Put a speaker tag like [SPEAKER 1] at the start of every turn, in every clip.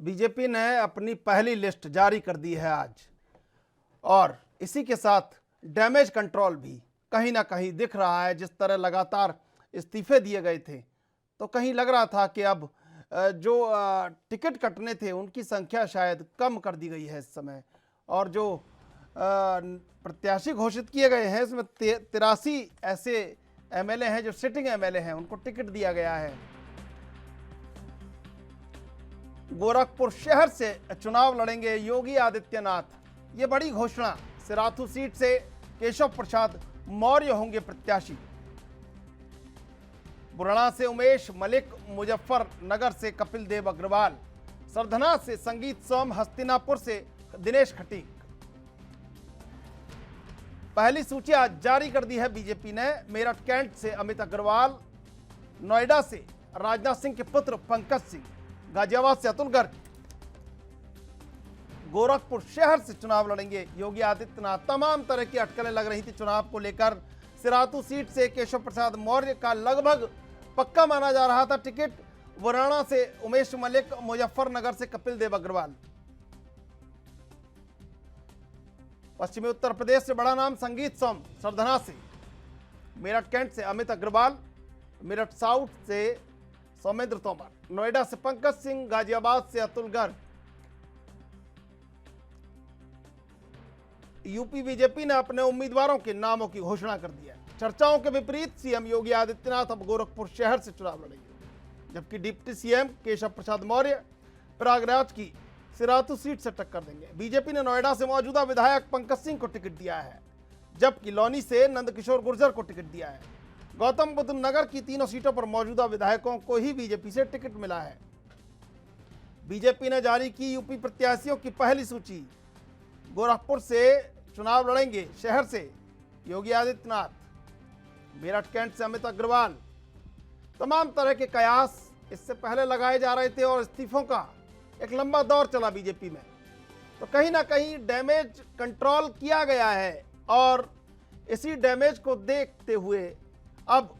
[SPEAKER 1] BJP ने अपनी पहली लिस्ट जारी कर दी है आज, और इसी के साथ डैमेज कंट्रोल भी कहीं ना कहीं दिख रहा है। जिस तरह लगातार इस्तीफे दिए गए थे, तो कहीं लग रहा था कि अब जो टिकट कटने थे उनकी संख्या शायद कम कर दी गई है इस समय, और जो प्रत्याशी घोषित किए गए हैं इसमें 83 ऐसे एमएलए हैं जो सिटिंग एमएलए हैं, उनको टिकट दिया गया है। गोरखपुर शहर से चुनाव लड़ेंगे योगी आदित्यनाथ, ये बड़ी घोषणा। सिराथू सीट से केशव प्रसाद मौर्य होंगे प्रत्याशी। बुरना से उमेश मलिक, मुजफ्फरनगर से कपिल देव अग्रवाल, सरधना से संगीत सोम, हस्तिनापुर से दिनेश खटीक। पहली सूची आज जारी कर दी है बीजेपी ने। मेरठ कैंट से अमित अग्रवाल, नोएडा से राजनाथ सिंह के पुत्र पंकज सिंह, गाजियाबाद से अतुल गर्ग, गोरखपुर शहर से चुनाव लड़ेंगे योगी आदित्यनाथ। तमाम तरह की अटकलें लग रही थी चुनाव को लेकर। सिराथू सीट से केशव प्रसाद मौर्य का लगभग पक्का माना जा रहा था टिकट, बुरना से उमेश मलिक, मुजफ्फरनगर से कपिल देव अग्रवाल। पश्चिमी उत्तर प्रदेश से बड़ा नाम संगीत सोम, सरधना से, मेरठ कैंट से अमित अग्रवाल, मेरठ साउथ से सौमेंद्र तोमर, नोएडा से पंकज सिंह, गाजियाबाद से अतुल गर्ग। यूपी बीजेपी ने अपने उम्मीदवारों के नामों की घोषणा कर दी है। चर्चाओं के विपरीत सीएम योगी आदित्यनाथ अब गोरखपुर शहर से चुनाव लड़ेंगे, जबकि डिप्टी सीएम केशव प्रसाद मौर्य प्रयागराज की सिराथू सीट से टक्कर देंगे। बीजेपी ने नोएडा से मौजूदा विधायक पंकज सिंह को टिकट दिया है, जबकि लौनी से नंदकिशोर गुर्जर को टिकट दिया है। गौतम बुद्ध नगर की तीनों सीटों पर मौजूदा विधायकों को ही बीजेपी से टिकट मिला है। बीजेपी ने जारी की यूपी प्रत्याशियों की पहली सूची। गोरखपुर से चुनाव लड़ेंगे शहर से योगी आदित्यनाथ, मेरठ कैंट से अमित अग्रवाल। तमाम तरह के कयास इससे पहले लगाए जा रहे थे और इस्तीफों का एक लंबा दौर चला बीजेपी में, तो कहीं ना कहीं डैमेज कंट्रोल किया गया है। और इसी डैमेज को देखते हुए अब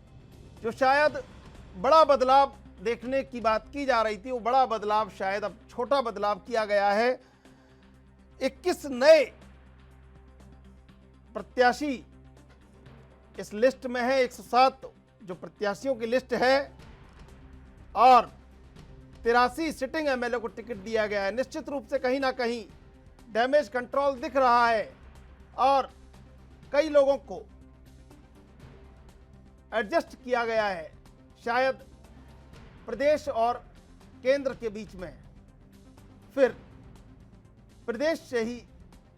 [SPEAKER 1] जो शायद बड़ा बदलाव देखने की बात की जा रही थी, वो बड़ा बदलाव शायद अब छोटा बदलाव किया गया है। 21 नए प्रत्याशी इस लिस्ट में है, 107 जो प्रत्याशियों की लिस्ट है, और 83 सिटिंग एमएलए को टिकट दिया गया है। निश्चित रूप से कहीं ना कहीं डैमेज कंट्रोल दिख रहा है, और कई लोगों को एडजस्ट किया गया है शायद प्रदेश और केंद्र के बीच में। फिर प्रदेश से ही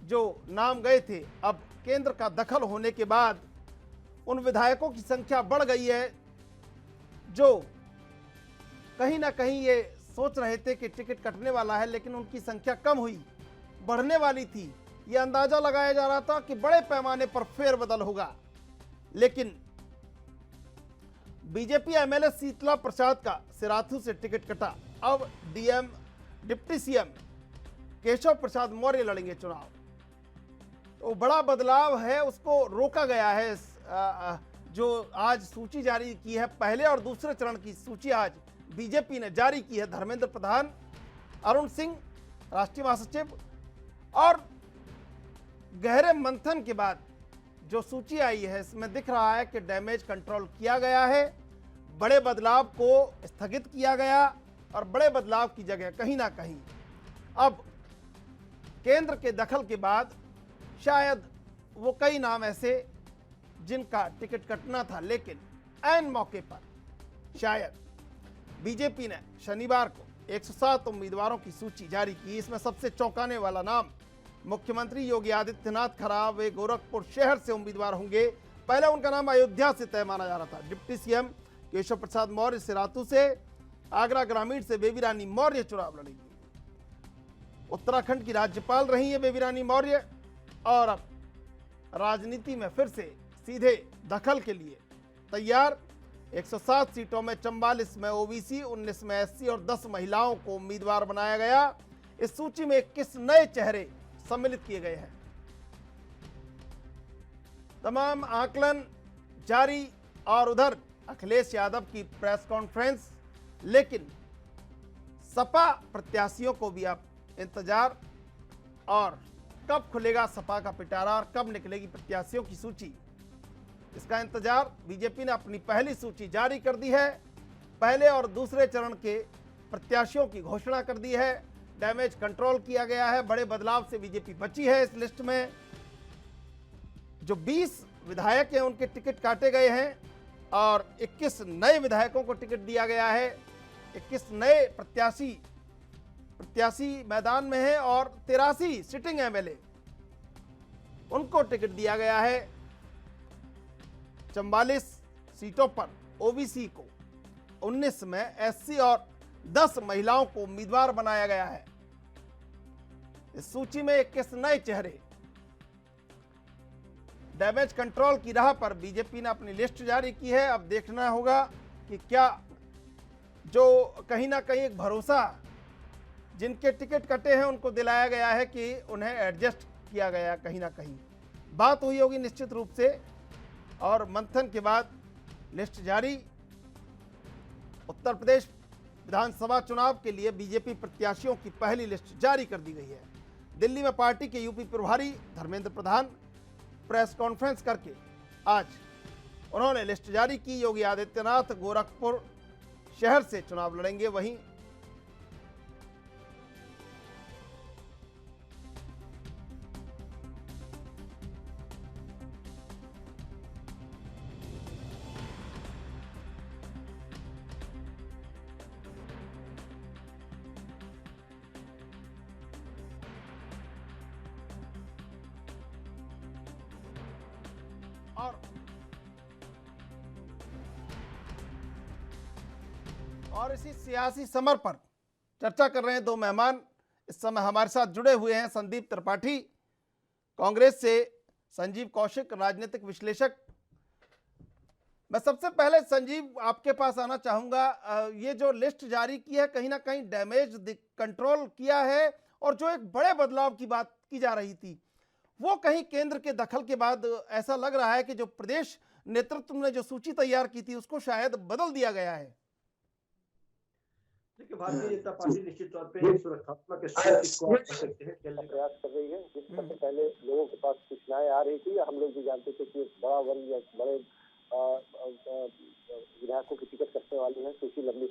[SPEAKER 1] जो नाम गए थे, अब केंद्र का दखल होने के बाद उन विधायकों की संख्या बढ़ गई है जो कहीं ना कहीं ये सोच रहे थे कि टिकट कटने वाला है, लेकिन उनकी संख्या कम हुई, बढ़ने वाली थी। ये अंदाजा लगाया जा रहा था कि बड़े पैमाने पर फेरबदल होगा, लेकिन बीजेपी एमएलए शीतला प्रसाद का सिराथू से टिकट कटा। अब डिप्टी सीएम केशव प्रसाद मौर्य लड़ेंगे चुनाव। तो बड़ा बदलाव है, उसको रोका गया है। जो आज सूची जारी की है, पहले और दूसरे चरण की सूची आज बीजेपी ने जारी की है। धर्मेंद्र प्रधान, अरुण सिंह राष्ट्रीय महासचिव, और गहरे मंथन के बाद जो सूची आई है इसमें दिख रहा है कि डैमेज कंट्रोल किया गया है, बड़े बदलाव को स्थगित किया गया, और बड़े बदलाव की जगह कहीं ना कहीं अब केंद्र के दखल के बाद शायद वो कई नाम ऐसे जिनका टिकट कटना था, लेकिन ऐन मौके पर शायद बीजेपी ने शनिवार को 107 उम्मीदवारों की सूची जारी की। इसमें सबसे चौंकाने वाला नाम मुख्यमंत्री योगी आदित्यनाथ खरा। वे गोरखपुर शहर से उम्मीदवार होंगे। पहले उनका नाम अयोध्या से तय माना जा रहा था। डिप्टी सीएम केशव प्रसाद मौर्य सिराथू से, आगरा ग्रामीण से बेबी रानी मौर्य चुनाव लड़ेंगी। उत्तराखंड की राज्यपाल रही है बेबी रानी मौर्य, और अब राजनीति में फिर से सीधे दखल के लिए तैयार। 107 सीटों में 44 में ओबीसी, 19 में एससी और 10 महिलाओं को उम्मीदवार बनाया गया। इस सूची में 21 नए चेहरे सम्मिलित किए गए हैं। तमाम आकलन जारी, और उधर अखिलेश यादव की प्रेस कॉन्फ्रेंस, लेकिन सपा प्रत्याशियों को भी अब इंतजार, और कब खुलेगा सपा का पिटारा और कब निकलेगी प्रत्याशियों की सूची, इसका इंतजार। बीजेपी ने अपनी पहली सूची जारी कर दी है। पहले और दूसरे चरण के प्रत्याशियों की घोषणा कर दी है। डैमेज कंट्रोल किया गया है। बड़े बदलाव से बीजेपी बची है। इस लिस्ट में जो 20 विधायक हैं उनके टिकट काटे गए हैं और 21 नए विधायकों को टिकट दिया गया है। 21 नए प्रत्याशी मैदान में हैं और 83 सिटिंग एमएलए उनको टिकट दिया गया है। 44 सीटों पर ओबीसी को, 19 में एससी और 10 महिलाओं को उम्मीदवार बनाया गया है। इस सूची में 21 नए चेहरे। डैमेज कंट्रोल की राह पर बीजेपी ने अपनी लिस्ट जारी की है। अब देखना होगा कि क्या जो कहीं ना कहीं एक भरोसा जिनके टिकट कटे हैं उनको दिलाया गया है कि उन्हें एडजस्ट किया गया कहीं ना कहीं। बात हुई होगी निश्चित रूप से और मंथन के बाद लिस्ट जारी। उत्तर प्रदेश विधानसभा चुनाव के लिए बीजेपी प्रत्याशियों की पहली लिस्ट जारी कर दी गई है। दिल्ली में पार्टी के यूपी प्रभारी धर्मेंद्र प्रधान प्रेस कॉन्फ्रेंस करके आज उन्होंने लिस्ट जारी की। योगी आदित्यनाथ गोरखपुर शहर से चुनाव लड़ेंगे। वहीं और इसी सियासी समर पर चर्चा कर रहे हैं दो मेहमान इस समय हमारे साथ जुड़े हुए हैं। संदीप त्रिपाठी कांग्रेस से, संजीव कौशिक राजनीतिक विश्लेषक। मैं सबसे पहले संजीव आपके पास आना चाहूंगा। ये जो लिस्ट जारी की है कहीं ना कहीं डैमेज कंट्रोल किया है और जो एक बड़े बदलाव की बात की जा रही थी वो कहीं केंद्र के दखल के बाद ऐसा लग रहा है कि जो प्रदेश नेतृत्व ने जो सूची तैयार की थी उसको शायद बदल दिया गया है।
[SPEAKER 2] देखिए, भारतीय जनता पार्टी निश्चित तौर पे सुरक्षात्मक स्थिति को आप कह सकते हैं खेलने का प्रयास कर रही है। जिस तरह से पहले लोगों के पास सूचनाएं आ रही थी, हम लोग भी जानते थे कि एक बड़ा वर्ग या बड़े विधायकों की टिकट कटने वाली है, सूची लंबी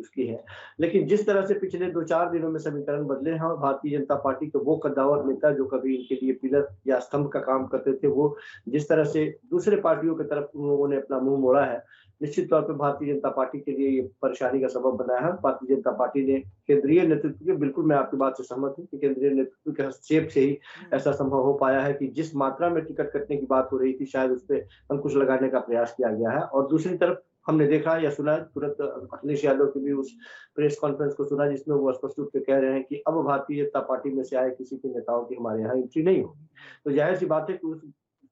[SPEAKER 2] उसकी है। लेकिन जिस तरह से पिछले 2-4 दिनों में समीकरण बदले हैं और भारतीय जनता पार्टी के वो कद्दावर नेता जो कभी इनके लिए पिलर या स्तंभ का काम करते थे, वो जिस तरह से दूसरे पार्टियों की तरफ उन लोगों ने अपना मुंह मोड़ा है, निश्चित तौर पर भारतीय जनता पार्टी के लिए ये परेशानी का सबब बना है। भारतीय जनता पार्टी ने केंद्रीय नेतृत्व के, बिल्कुल मैं आपकी बात से सहमत हूं कि केंद्रीय नेतृत्व के हस्तक्षेप से ही ऐसा संभव हो पाया है कि जिस मात्रा में टिकट कटने की बात हो रही थी शायद उस पर अंकुश लगाने का प्रयास किया गया है। और दूसरी तरफ हमने देखा या सुना, तुरंत अखिलेश यादव की भी उस प्रेस कॉन्फ्रेंस को सुना जिसमें वो स्पष्ट रूप से कह रहे हैं कि अब भारतीय जनता पार्टी में से आए किसी के नेताओं की हमारे यहाँ एंट्री नहीं होगी। तो जाहिर सी बात है कि उस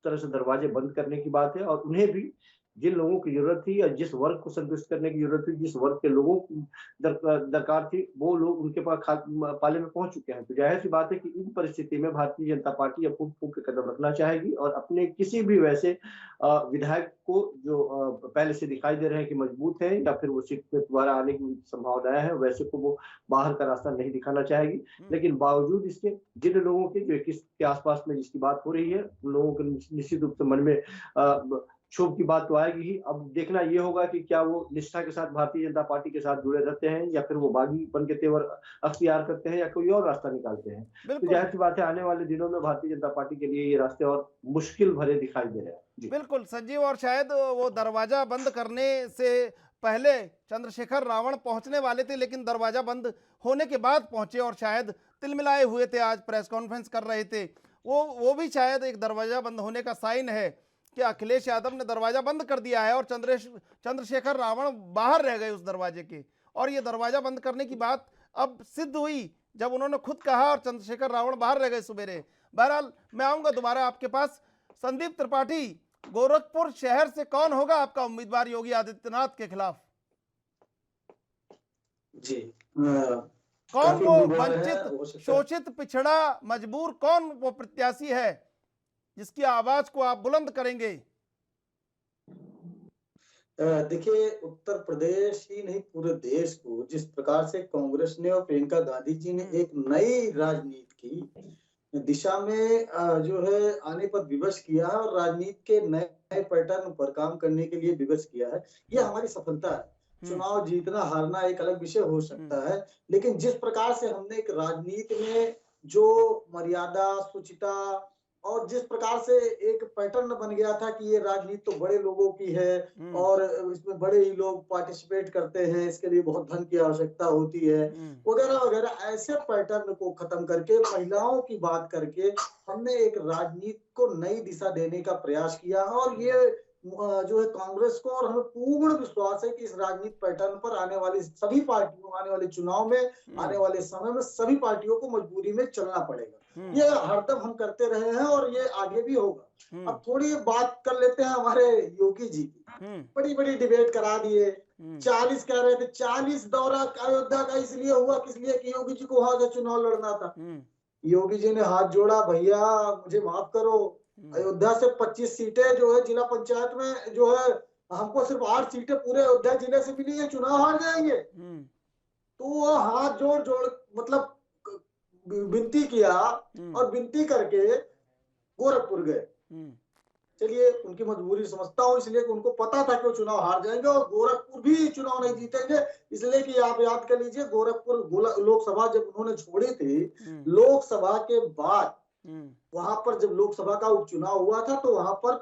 [SPEAKER 2] तरह से दरवाजे बंद करने की बात है और उन्हें भी जिन लोगों की जरूरत थी या जिस वर्ग को संतुष्ट करने की जरूरत थी, जिस वर्ग के लोगों की दरकार थी, वो लोग उनके पास पाले में पहुंच चुके हैं। तो जाहिर सी बात है कि इन परिस्थिति में भारतीय जनता पार्टी अब फूंक के कदम रखना चाहेगी और अपने किसी भी वैसे विधायक को जो पहले से दिखाई दे रहे हैं कि मजबूत है या फिर वो सीट में दोबारा आने की संभावनाएं है, वैसे को वो बाहर का रास्ता नहीं दिखाना चाहेगी। लेकिन बावजूद इसके जिन लोगों के जो 21 के आसपास में जिसकी बात हो रही है, उन लोगों के निश्चित रूप से मन में क्षोभ की बात तो आएगी ही। अब देखना ये होगा कि क्या वो निष्ठा के साथ भारतीय जनता पार्टी के साथ जुड़े रहते हैं या फिर वो बागी बन के तेवर अख्तियार करते हैं या कोई और रास्ता निकालते हैं। तो जाहिर सी बात है आने वाले दिनों में भारतीय जनता पार्टी के लिए ये रास्ते और मुश्किल भरे दिखाई दे रहे हैं।
[SPEAKER 1] बिल्कुल संजीव, और शायद वो दरवाजा बंद करने से पहले चंद्रशेखर रावण पहुंचने वाले थे लेकिन दरवाजा बंद होने के बाद पहुंचे और शायद तिलमिलाए हुए थे, आज प्रेस कॉन्फ्रेंस कर रहे थे। वो भी शायद एक दरवाजा बंद होने का साइन है कि अखिलेश यादव ने दरवाजा बंद कर दिया है और चंद्रशेखर रावण बाहर रह गए उस दरवाजे के। और ये दरवाजा बंद करने की बात अब सिद्ध हुई जब उन्होंने खुद कहा और चंद्रशेखर रावण बाहर रह गए सवेरे। बहरहाल मैं आऊंगा दोबारा आपके पास। संदीप त्रिपाठी, गोरखपुर शहर से कौन होगा आपका उम्मीदवार योगी आदित्यनाथ के खिलाफ?
[SPEAKER 3] जी,
[SPEAKER 1] कौन वो वंचित, शोषित, पिछड़ा, मजबूर, कौन वो प्रत्याशी है जिसकी आवाज को आप बुलंद करेंगे?
[SPEAKER 3] देखिए, उत्तर प्रदेश ही नहीं पूरे देश को जिस प्रकार से कांग्रेस ने और प्रियंका गांधी जी ने एक नई राजनीति की दिशा में जो है आने पर विवश किया है और राजनीति के नए नए पैटर्न पर काम करने के लिए विवश किया है, ये हमारी सफलता है। चुनाव जीतना हारना एक अलग विषय हो सकता है, लेकिन जिस प्रकार से हमने एक राजनीति में जो मर्यादा, शुचिता और जिस प्रकार से एक पैटर्न बन गया था कि ये राजनीति तो बड़े लोगों की है और इसमें बड़े ही लोग पार्टिसिपेट करते हैं, इसके लिए बहुत धन की आवश्यकता होती है, वगैरह वगैरह, ऐसे पैटर्न को खत्म करके महिलाओं की बात करके हमने एक राजनीति को नई दिशा देने का प्रयास किया है और ये जो है कांग्रेस को, और हमें पूर्ण विश्वास है कि इस राजनीति पैटर्न पर आने वाली सभी पार्टियों, आने वाले चुनाव में, आने वाले समय में सभी पार्टियों को मजबूरी में चलना पड़ेगा। ये हरदम हम करते रहे हैं और ये आगे भी होगा। अब थोड़ी बात कर लेते हैं हमारे योगी जी की। बड़ी बड़ी डिबेट करा दिए, 40 कह रहे थे, 40 दौरा अयोध्या का इसलिए हुआ किस लिए कि योगी जी को वहां से चुनाव लड़ना था। योगी जी ने हाथ जोड़ा, भैया मुझे माफ करो, अयोध्या से 25 सीटें जो है जिला पंचायत में जो है हमको सिर्फ 8 सीटें पूरे अयोध्या जिले से मिली है, चुनाव हार जाएंगे। तो वो हाथ जोड़ जोड़ मतलब विनती किया और विनती करके गोरखपुर गए। चलिए, उनकी मजबूरी समझता हूँ, इसलिए कि उनको पता था कि वो चुनाव हार जाएंगे और गोरखपुर भी चुनाव नहीं जीतेंगे, इसलिए कि आप याद कर लीजिए गोरखपुर लोकसभा जब उन्होंने छोड़ी थी, लोकसभा के बाद वहां पर जब लोकसभा का उपचुनाव हुआ था तो वहां पर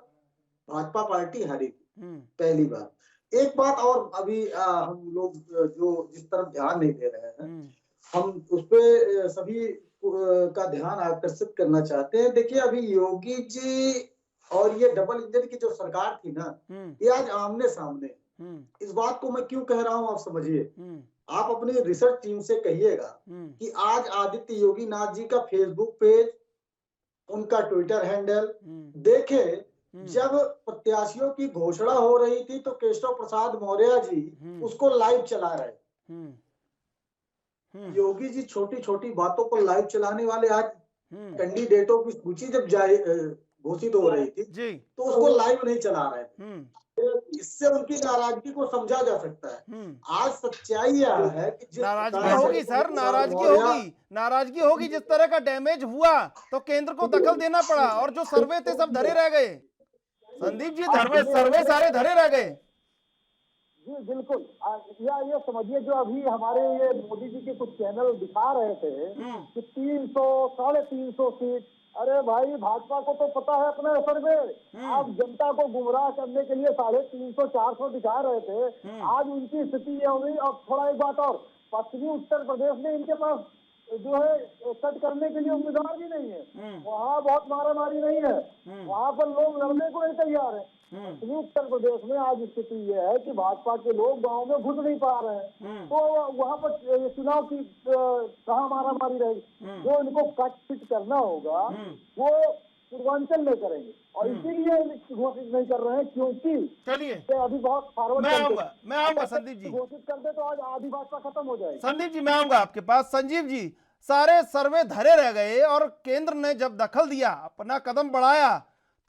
[SPEAKER 3] भाजपा पार्टी हारी थी पहली बार। एक बात और अभी हम लोग जो जिस तरफ ध्यान नहीं दे रहे हैं, हम उस पे सभी का ध्यान आकर्षित करना चाहते हैं। देखिए, अभी योगी जी और ये डबल इंजन की जो सरकार थी ना, ये आज आमने सामने। इस बात को मैं क्यों कह रहा हूं आप समझिए। आप अपनी रिसर्च टीम से कहिएगा कि आज आदित्य योगी नाथ जी का फेसबुक पेज, उनका ट्विटर हैंडल देखे, जब प्रत्याशियों की घोषणा हो रही थी तो केशव प्रसाद मौर्य जी उसको लाइव चला रहे। योगी जी छोटी छोटी बातों पर लाइव चलाने वाले, आज कैंडिडेटों की सूची जब घोषित हो रही थी तो उसको लाइव नहीं चला रहे थे। इससे उनकी नाराजगी को समझा जा सकता है। आज सच्चाई यह है कि
[SPEAKER 1] नाराजगी होगी सर, नाराजगी होगी। जिस तरह का डैमेज हुआ तो केंद्र को दखल देना पड़ा और जो सर्वे थे सब धरे रह गए। संदीप जी, सर्वे सारे धरे रह गए।
[SPEAKER 4] जी बिल्कुल, या ये समझिए जो अभी हमारे ये मोदी जी के कुछ चैनल दिखा रहे थे कि 300 350 सीट, अरे भाई भाजपा को तो पता है अपने सर्वे, आप जनता को गुमराह करने के लिए 350 400 दिखा रहे थे। आज उनकी स्थिति ये हो गई। अब थोड़ा एक बात और, पश्चिमी उत्तर प्रदेश में इनके पास जो है कट करने के लिए उम्मीदवार भी नहीं है, वहाँ बहुत मारामारी नहीं है, वहाँ पर लोग लड़ने को नहीं तैयार है। पश्चिमी उत्तर प्रदेश में आज स्थिति ये है कि भाजपा के लोग गांव में घुस नहीं पा रहे हैं, तो वहाँ पर चुनाव की कहाँ मारामारी रहेगी। जो इनको कट पिट करना होगा वो पूर्वांचल में करेंगे और इसीलिए घोषित नहीं कर रहे हैं, क्योंकि
[SPEAKER 1] चलिए
[SPEAKER 4] अभी बहुत फॉरवर्ड
[SPEAKER 1] मैं आऊंगा संदीप जी।
[SPEAKER 4] घोषित कर दे तो आज आधी भाजपा खत्म हो जाएगी।
[SPEAKER 1] संदीप जी मैं आऊंगा आपके पास। संजीव जी, सारे सर्वे धरे रह गए और केंद्र ने जब दखल दिया, अपना कदम बढ़ाया,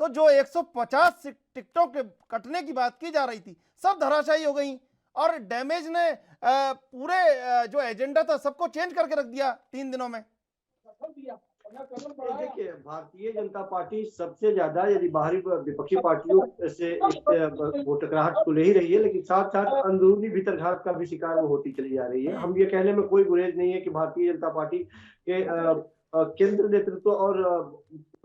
[SPEAKER 1] तो जो 150 टिकटों के कटने की बात की जा रही थी सब धराशायी हो गई और डैमेज ने पूरे जो एजेंडा था सबको चेंज करके रख दिया 3 दिनों में।
[SPEAKER 2] देखिए, भारतीय जनता पार्टी सबसे ज्यादा यदि बाहरी विपक्षी पार्टियों से वो टकराहट तो ले ही रही है, लेकिन साथ साथ अंदरूनी भीतरघात का भी शिकार वो होती चली जा रही है। हम ये कहने में कोई गुरेज नहीं है कि भारतीय जनता पार्टी के केंद्र नेतृत्व और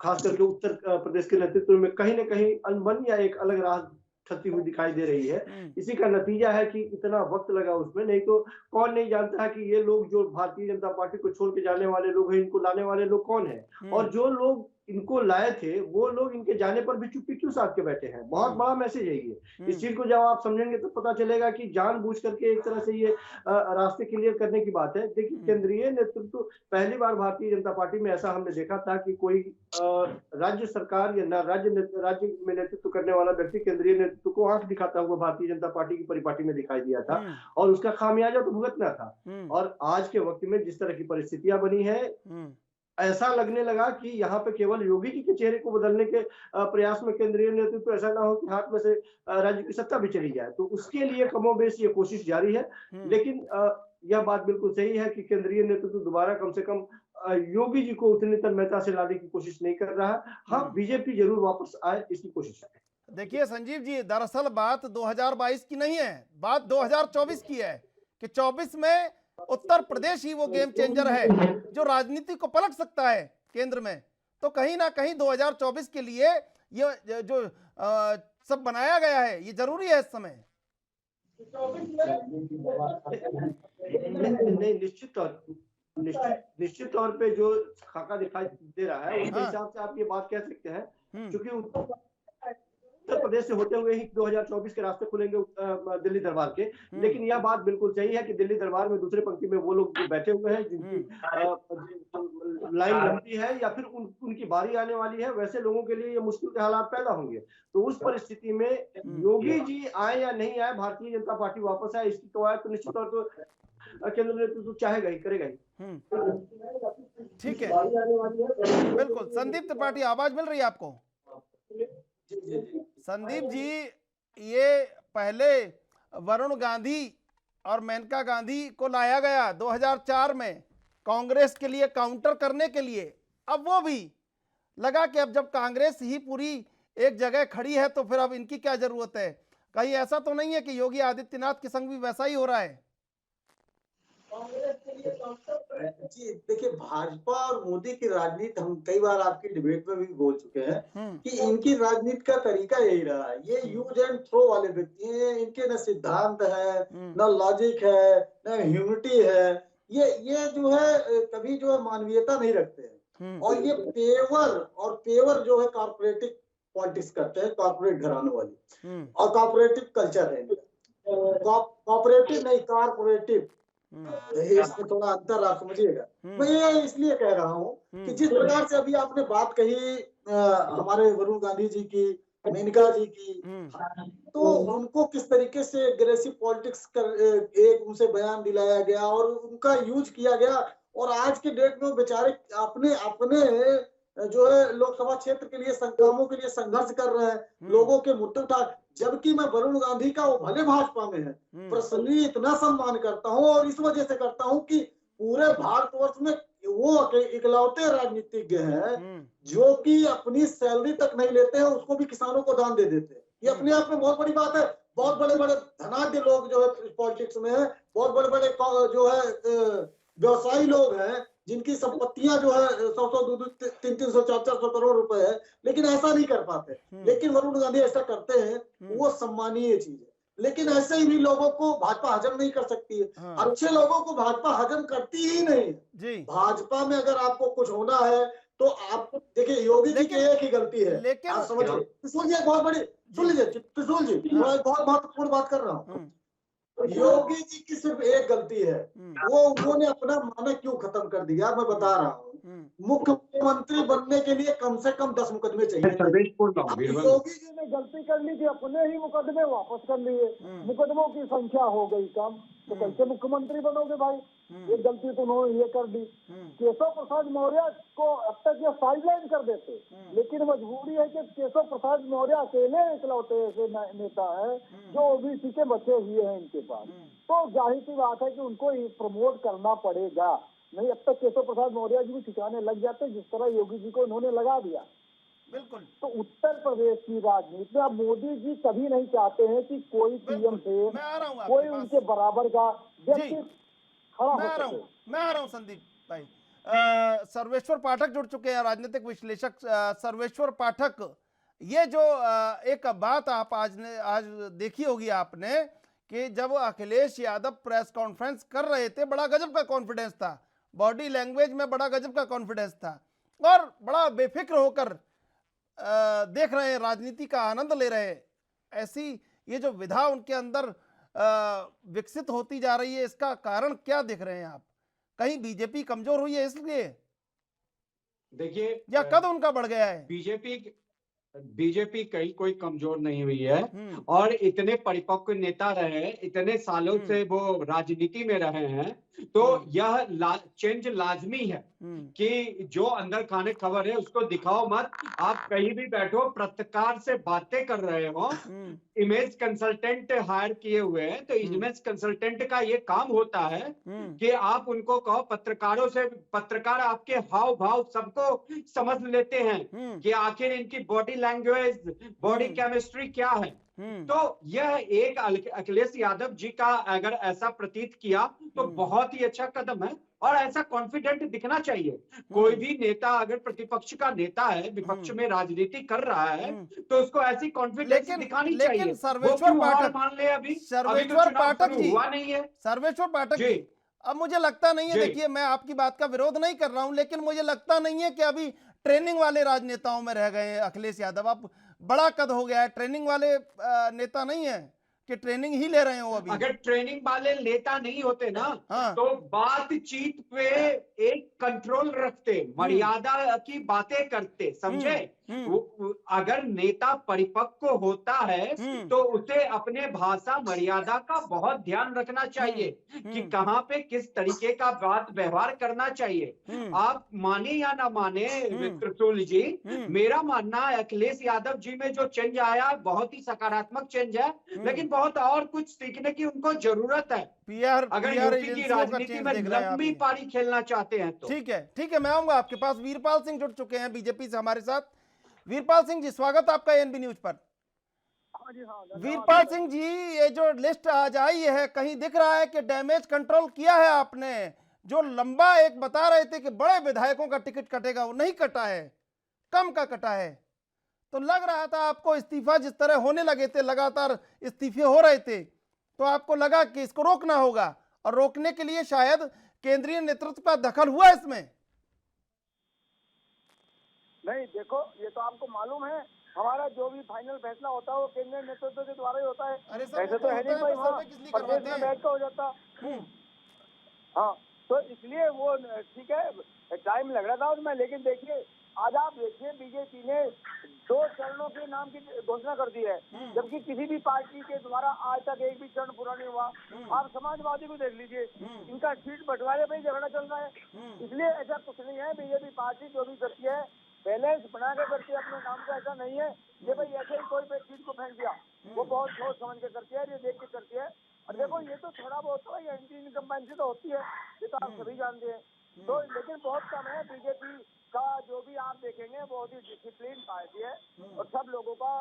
[SPEAKER 2] खास करके उत्तर प्रदेश के नेतृत्व में कहीं न कहीं अनबन या एक अलग राह छती हुई दिखाई दे रही है। इसी का नतीजा है कि इतना वक्त लगा उसमें, नहीं तो कौन नहीं जानता है कि ये लोग जो भारतीय जनता पार्टी को छोड़ के जाने वाले लोग हैं, इनको लाने वाले लोग कौन है, और जो लोग इनको लाए थे वो लोग इनके जाने पर भी चुप्पी क्यों साध के बैठे हैं। बहुत बड़ा मैसेज है ये। इस चीज को जब आप समझेंगे तो पता चलेगा कि जानबूझ करके एक तरह से ये रास्ते क्लियर करने की बात है। देखिए, केंद्रीय नेतृत्व, पहली बार भारतीय जनता पार्टी में ऐसा हमने देखा था कि कोई राज्य सरकार या राज्य में नेतृत्व करने वाला व्यक्ति केंद्रीय नेतृत्व को आंख दिखाता हुआ भारतीय जनता पार्टी की परिपाटी में दिखाई दिया था और उसका खामियाजा तो भुगतना था। और आज के वक्त में जिस तरह की परिस्थितियां बनी है, ऐसा लगने लगा कि यहाँ पे केवल योगी जी के चेहरे को बदलने के प्रयास में केंद्रीय नेतृत्व ऐसा ना हो कि हाथ में से राज्य की सत्ता भी चली जाए। तो उसके लिए कमोबेश ये कोशिश जारी है। लेकिन यह बात बिल्कुल सही है कि केंद्रीय नेतृत्व दोबारा कम से कम योगी जी को उतनी तन्मयता से लाने की कोशिश नहीं कर रहा है। हाँ, बीजेपी जरूर वापस आए इसकी कोशिश है।
[SPEAKER 1] देखिए संजीव जी, दरअसल बात 2022 की नहीं है, बात 2024 की है कि 24 में उत्तर प्रदेश ही वो गेम चेंजर है जो राजनीति को पलट सकता है केंद्र में। तो कहीं ना कहीं 2024 के लिए ये जो सब बनाया गया है ये जरूरी है इस समय।
[SPEAKER 2] नहीं, निश्चित तौर पे जो खाका दिखाई दे रहा है उसके हिसाब से आप ये बात कह सकते हैं, क्योंकि उत्तर प्रदेश से होते हुए ही 2024 के रास्ते खुलेंगे दिल्ली दरबार के। लेकिन यह बात बिल्कुल सही है कि दिल्ली दरबार में दूसरे पंक्ति में वो लोग जो बैठे हुए हैं जिनकी लाइन लंबी है या फिर उनकी बारी आने वाली है, वैसे लोगों के लिए ये मुश्किल के हालात पैदा होंगे। तो उस परिस्थिति में योगी जी आए या नहीं आए, भारतीय जनता पार्टी वापस आए, इसकी कवायद तो निश्चित तौर पर केंद्र नेतृत्व चाहेगा ही, करेगा ही।
[SPEAKER 1] ठीक है, बिल्कुल। संदीप त्रिपाठी, आवाज मिल रही है आपको? संदीप जी, ये पहले वरुण गांधी और मेनका गांधी को लाया गया 2004 में कांग्रेस के लिए काउंटर करने के लिए। अब वो भी लगा कि अब जब कांग्रेस ही पूरी एक जगह खड़ी है तो फिर अब इनकी क्या जरूरत है। कहीं ऐसा तो नहीं है कि योगी आदित्यनाथ के संग भी वैसा ही हो रहा है?
[SPEAKER 3] जी देखिए, भाजपा और मोदी की राजनीति हम कई बार आपकी डिबेट में भी बोल चुके हैं कि इनकी राजनीति का तरीका यही रहा है। ये यूज एंड थ्रो वाले व्यक्ति हैं, इनके न सिद्धांत है, न लॉजिक है, न ह्यूमिलिटी है। ये जो है कभी जो है मानवीयता नहीं रखते हैं, और ये पेवर जो है कारपोरेटिव पॉलिटिक्स करते हैं, कारपोरेट घरानों वाली, और कारपोरेटिव कल्चर है। कॉपरेटिव नहीं, कारपोरेटिव, इसमें थोड़ा अंतर आप समझिएगा। मैं ये इसलिए कह रहा हूँ कि जिस प्रकार से अभी आपने बात कही हमारे वरुण गांधी जी की, मेनका जी की, तो उनको किस तरीके से एग्रेसिव पॉलिटिक्स कर एक उनसे बयान दिलाया गया और उनका यूज किया गया, और आज के डेट में बेचारे अपने जो है लोकसभा क्षेत्र के लिए कामों के लिए संघर्ष कर रहे हैं, लोगों के मुद्दे उठा। जबकि मैं वरुण गांधी का, वो भले भाजपा में है, पर्सनली इतना सम्मान करता हूं, और इस वजह से करता हूं कि पूरे भारतवर्ष में वो इकलौते राजनीतिज्ञ हैं जो कि अपनी सैलरी तक नहीं लेते हैं, उसको भी किसानों को दान दे देते हैं। ये अपने आप में बहुत बड़ी बात है। बहुत बड़े बड़े धनाढ्य लोग जो है पॉलिटिक्स में है, बहुत बड़े बड़े जो है व्यवसायी लोग हैं जिनकी संपत्तियां जो है 100-200, 300, 400 करोड़ रुपए है, लेकिन ऐसा नहीं कर पाते। लेकिन वरुण गांधी ऐसा करते हैं, वो सम्मानीय चीज है। लेकिन ऐसे ही भी लोगों को भाजपा हजम नहीं कर सकती है। अच्छे लोगों को भाजपा हजम करती ही नहीं है। भाजपा में अगर आपको कुछ होना है तो आपको देखिए, योगी जी की एक ही गलती है, आप समझिए। त्रिशूल जी बहुत बड़ी, सुन लीजिए त्रिशूल जी, मैं एक बहुत महत्वपूर्ण बात कर रहा हूँ। योगी जी की सिर्फ एक गलती है, वो उन्होंने अपना माना क्यों खत्म कर दिया। मैं बता रहा हूँ, मुख्यमंत्री बनने के लिए कम से कम 10 मुकदमे चाहिए।
[SPEAKER 4] योगी जी ने गलती कर ली कि अपने ही मुकदमे वापस कर लिए, मुकदमों की संख्या हो गई कम, तो कैसे मुख्यमंत्री बनोगे भाई। ये गलती तो उन्होंने ये कर दी। केशव प्रसाद मौर्य को अब तक ये साइडलाइन कर देते, लेकिन मजबूरी है कि केशव प्रसाद मौर्य अकेले इकलौते ऐसे नेता है जो ओबीसी के बचे हुए हैं इनके पास, तो जाहिर सी बात है कि उनको प्रमोट करना पड़ेगा। नहीं, अब तक केशव प्रसाद मौर्य जी भी ठिकाने लग जाते जिस तरह योगी जी को इन्होंने लगा दिया।
[SPEAKER 1] बिल्कुल।
[SPEAKER 4] तो उत्तर प्रदेश की राजनीति में अब मोदी जी कभी नहीं चाहते हैं कि कोई पीएम से कोई उनके बराबर का व्यक्ति खड़ा हो सके।
[SPEAKER 1] मैं आ रहा हूँ संदीप भाई। सर्वेश्वर पाठक जुड़ चुके हैं, राजनीतिक विश्लेषक सर्वेश्वर पाठक। ये जो एक बात आप आज देखी होगी आपने कि जब अखिलेश यादव प्रेस कॉन्फ्रेंस कर रहे थे, बड़ा गजब का कॉन्फिडेंस था, बॉडी लैंग्वेज में बड़ा गजब का कॉन्फिडेंस था, और बड़ा बेफिक्र होकर देख रहे हैं, राजनीति का आनंद ले रहे हैं। ऐसी ये जो विधा उनके अंदर विकसित होती जा रही है, इसका कारण क्या देख रहे हैं आप? कहीं बीजेपी कमजोर हुई है इसलिए?
[SPEAKER 5] देखिए,
[SPEAKER 1] या कद उनका बढ़ गया है?
[SPEAKER 5] बीजेपी कहीं कोई कमजोर नहीं हुई है, और इतने परिपक्व नेता रहे, इतने सालों से वो राजनीति में रहे हैं, तो यह चेंज लाजमी है कि जो अंदर खाने खबर है उसको दिखाओ मत। आप कहीं भी बैठो, पत्रकार से बातें कर रहे हो, इमेज कंसल्टेंट हायर किए हुए हैं, तो इमेज कंसल्टेंट का ये काम होता है कि आप उनको कहो, पत्रकारों से, पत्रकार आपके हाव भाव सबको समझ लेते हैं कि आखिर इनकी बॉडी लैंग्वेज, बॉडी केमिस्ट्री क्या है। तो यह एक अखिलेश यादव जी का अगर ऐसा प्रतीत किया तो बहुत ही अच्छा कदम है, और ऐसा कॉन्फिडेंट दिखना चाहिए। कोई भी नेता अगर प्रतिपक्ष का नेता है, विपक्ष में राजनीति कर रहा है, तो उसको ऐसी कॉन्फिडेंस दिखानी चाहिए।
[SPEAKER 1] लेकिन
[SPEAKER 5] वो
[SPEAKER 1] सर्वेश्वर
[SPEAKER 5] क्यों हार
[SPEAKER 1] पाठक,
[SPEAKER 5] मान ले? अभी तो
[SPEAKER 1] सर्वेश्वर
[SPEAKER 5] चुनाव
[SPEAKER 1] पाठक
[SPEAKER 5] शुरू
[SPEAKER 1] जी,
[SPEAKER 5] हुआ नहीं है।
[SPEAKER 1] सर्वेश्वर पाठक
[SPEAKER 5] जी,
[SPEAKER 1] जी, अब मुझे लगता नहीं है,
[SPEAKER 5] जी।
[SPEAKER 1] देखिए मैं आपकी बात का विरोध नहीं कर रहा हूं, लेकिन मुझे लगता नहीं है कि अभी ट्रेनिंग वाले राजनेताओं में रह गए हैं अखिलेश यादव। अब बड़ा कद हो गया है, ट्रेनिंग वाले नेता नहीं है कि ट्रेनिंग ही ले रहे हो अभी।
[SPEAKER 5] अगर ट्रेनिंग वाले नेता नहीं होते ना,
[SPEAKER 1] हाँ।
[SPEAKER 5] तो बातचीत पे एक कंट्रोल रखते, मर्यादा की बातें करते, समझे? अगर नेता परिपक्व होता है तो उसे अपने भाषा मर्यादा का बहुत ध्यान रखना चाहिए कि कहां पे किस तरीके का बात व्यवहार करना चाहिए। आप माने या ना माने त्रिशूल जी, मेरा मानना है अखिलेश यादव जी में जो चेंज आया बहुत ही सकारात्मक चेंज है, लेकिन बहुत और कुछ सीखने की उनको जरूरत है अगर यूपी की राजनीति में लंबी पारी खेलना चाहते हैं तो।
[SPEAKER 1] ठीक है, मैं आऊंगा आपके पास। वीरपाल सिंह जुड़ चुके हैं बीजेपी से हमारे साथ। वीरपाल सिंह जी, स्वागत आपका एएनबी न्यूज पर। वीरपाल सिंह जी, ये जो लिस्ट आज आई है, कहीं दिख रहा है कि डैमेज कंट्रोल किया है आपने? जो लंबा एक बता रहे थे कि बड़े विधायकों का टिकट कटेगा, वो नहीं कटा है, कम का कटा है। तो लग रहा था आपको इस्तीफा जिस तरह होने लगे थे, लगातार इस्तीफे हो रहे थे, तो आपको लगा कि इसको रोकना होगा, और रोकने के लिए शायद केंद्रीय नेतृत्व का दखल हुआ इसमें।
[SPEAKER 4] नहीं, देखो, ये तो आपको मालूम है, हमारा जो भी फाइनल फैसला होता है वो केंद्रीय नेतृत्व के द्वारा ही होता है। ऐसे तो है नहीं भाई, वहाँ प्रदेश में बैठ कर हो जाता। हाँ, तो इसलिए वो ठीक है, टाइम लग रहा था उसमें, लेकिन देखिए आज आप देखिए बीजेपी ने 2 चरणों के नाम की घोषणा कर दी है, जबकि किसी भी पार्टी के द्वारा आज तक एक भी चरण पूरा नहीं हुआ। आप समाजवादी को देख लीजिए, इनका सीट बंटवारे में ही झगड़ा चल रहा है। इसलिए ऐसा कुछ नहीं है, बीजेपी पार्टी जो भी करती है बैलेंस बना के करती है अपने नाम का। ऐसा नहीं है ये भाई ऐसे ही कोई सीट को फेंक दिया, वो बहुत सोच समझ के करती है, ये देख के करती है। और देखो, ये तो थोड़ा बहुत तो एंटी इनकम्बेंसी तो होती है, ये तो आप सभी जानते हैं, तो लेकिन बहुत कम है। बीजेपी का जो भी आप देखेंगे बहुत ही डिसिप्लिन पार्टी है, और सब लोगों का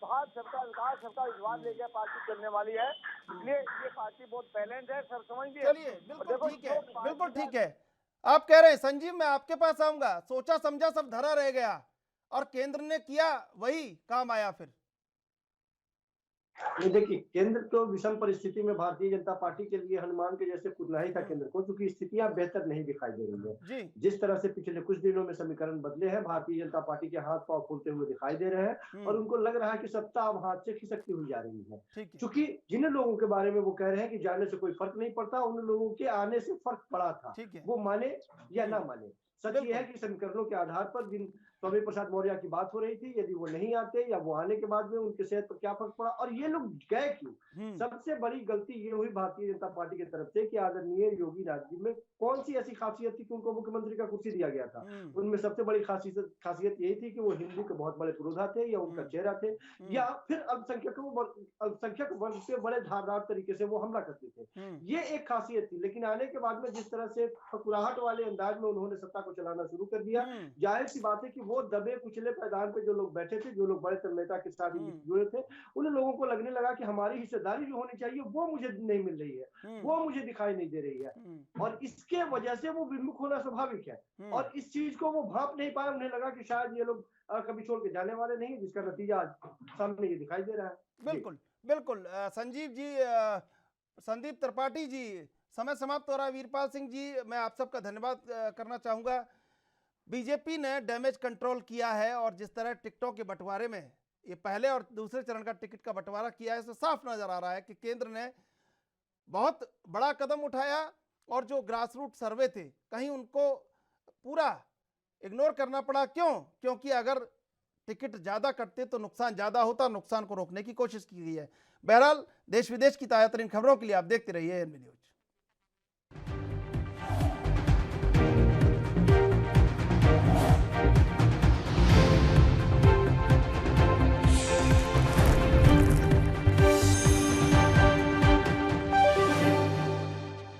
[SPEAKER 4] साथ, सबका विकास, सबका विश्वास लेकर पार्टी चलने वाली है। इसलिए ये पार्टी बहुत बैलेंस है, सब समझती है।
[SPEAKER 1] चलिए, बिल्कुल ठीक है, बिल्कुल ठीक है। आप कह रहे हैं, संजीव मैं आपके पास आऊंगा, सोचा समझा सब धरा रह गया, और केंद्र ने किया वही काम आया फिर।
[SPEAKER 2] ये देखिए, केंद्र तो विषम परिस्थिति में भारतीय जनता पार्टी के लिए हनुमान के जैसे कूदना ही था केंद्र को, क्योंकि स्थितियां बेहतर नहीं दिखाई दे रही है। जिस तरह से पिछले कुछ दिनों में समीकरण बदले हैं, भारतीय जनता पार्टी के हाथ पांव फूलते हुए दिखाई दे रहे हैं, और उनको लग रहा है कि सत्ता अब हाथ से खिसकती हुई जा रही है। क्योंकि जिन लोगों के बारे में वो कह रहे हैं कि जाने से कोई फर्क नहीं पड़ता, उन लोगों के आने से फर्क पड़ा था, वो माने या ना माने। सच ये है कि समीकरणों के आधार पर जिन स्वामी प्रसाद मौर्य की बात हो रही थी, यदि वो नहीं आते या वो आने के बाद में उनके सेहत पर क्या फर्क पड़ा, और ये लोग गए क्यों? सबसे बड़ी गलती ये हुई भारतीय जनता पार्टी की तरफ से कि आदरणीय योगी राज में कौन सी ऐसी खासियत थी कि उनको मुख्यमंत्री का कुर्सी दिया गया था। उनमें सबसे बड़ी खासियत यही थी कि वो हिंदू के बहुत बड़े पुरोधा थे, या उनका चेहरा थे, या फिर अल्पसंख्यक वर्ग से बड़े धारदार तरीके से वो हमला करते थे। ये एक खासियत थी। लेकिन आने के बाद में जिस तरह से ठकुराहट वाले अंदाज में उन्होंने सत्ता को चलाना शुरू कर दिया, जाहिर सी बात है कि वो दबे कुचले पैदान पे जो लोग बैठे थे, जो लोग बड़े नेता के साथ जुड़े थे, उन लोगों को लगने लगा कि हमारी हिस्सेदारी जो होनी चाहिए वो मुझे नहीं मिल रही है, वो मुझे दिखाई नहीं दे रही है, और इसके वजह से वो विमुख होना स्वाभाविक है। और इस चीज को वो भांप नहीं पाए। उन्हें लगा कि शायद ये लोग कभी छोड़ के जाने वाले नहीं, जिसका नतीजा आज सामने ये दिखाई दे रहा है।
[SPEAKER 1] बिल्कुल बिल्कुल। संजीव जी, संदीप त्रिपाठी जी, समय समाप्त हो रहा है। वीरपाल सिंह जी, मैं आप सबका धन्यवाद करना चाहूंगा। बीजेपी ने डैमेज कंट्रोल किया है, और जिस तरह टिकटों के बंटवारे में ये पहले और दूसरे चरण का टिकट का बंटवारा किया है, इससे साफ नजर आ रहा है कि केंद्र ने बहुत बड़ा कदम उठाया, और जो ग्रासरूट सर्वे थे कहीं उनको पूरा इग्नोर करना पड़ा। क्यों? क्योंकि अगर टिकट ज्यादा कटते तो नुकसान ज्यादा होता, नुकसान को रोकने की कोशिश की गई है। बहरहाल, देश विदेश की ताजा तरीन खबरों के लिए आप देखते रहिए एएनबी न्यूज।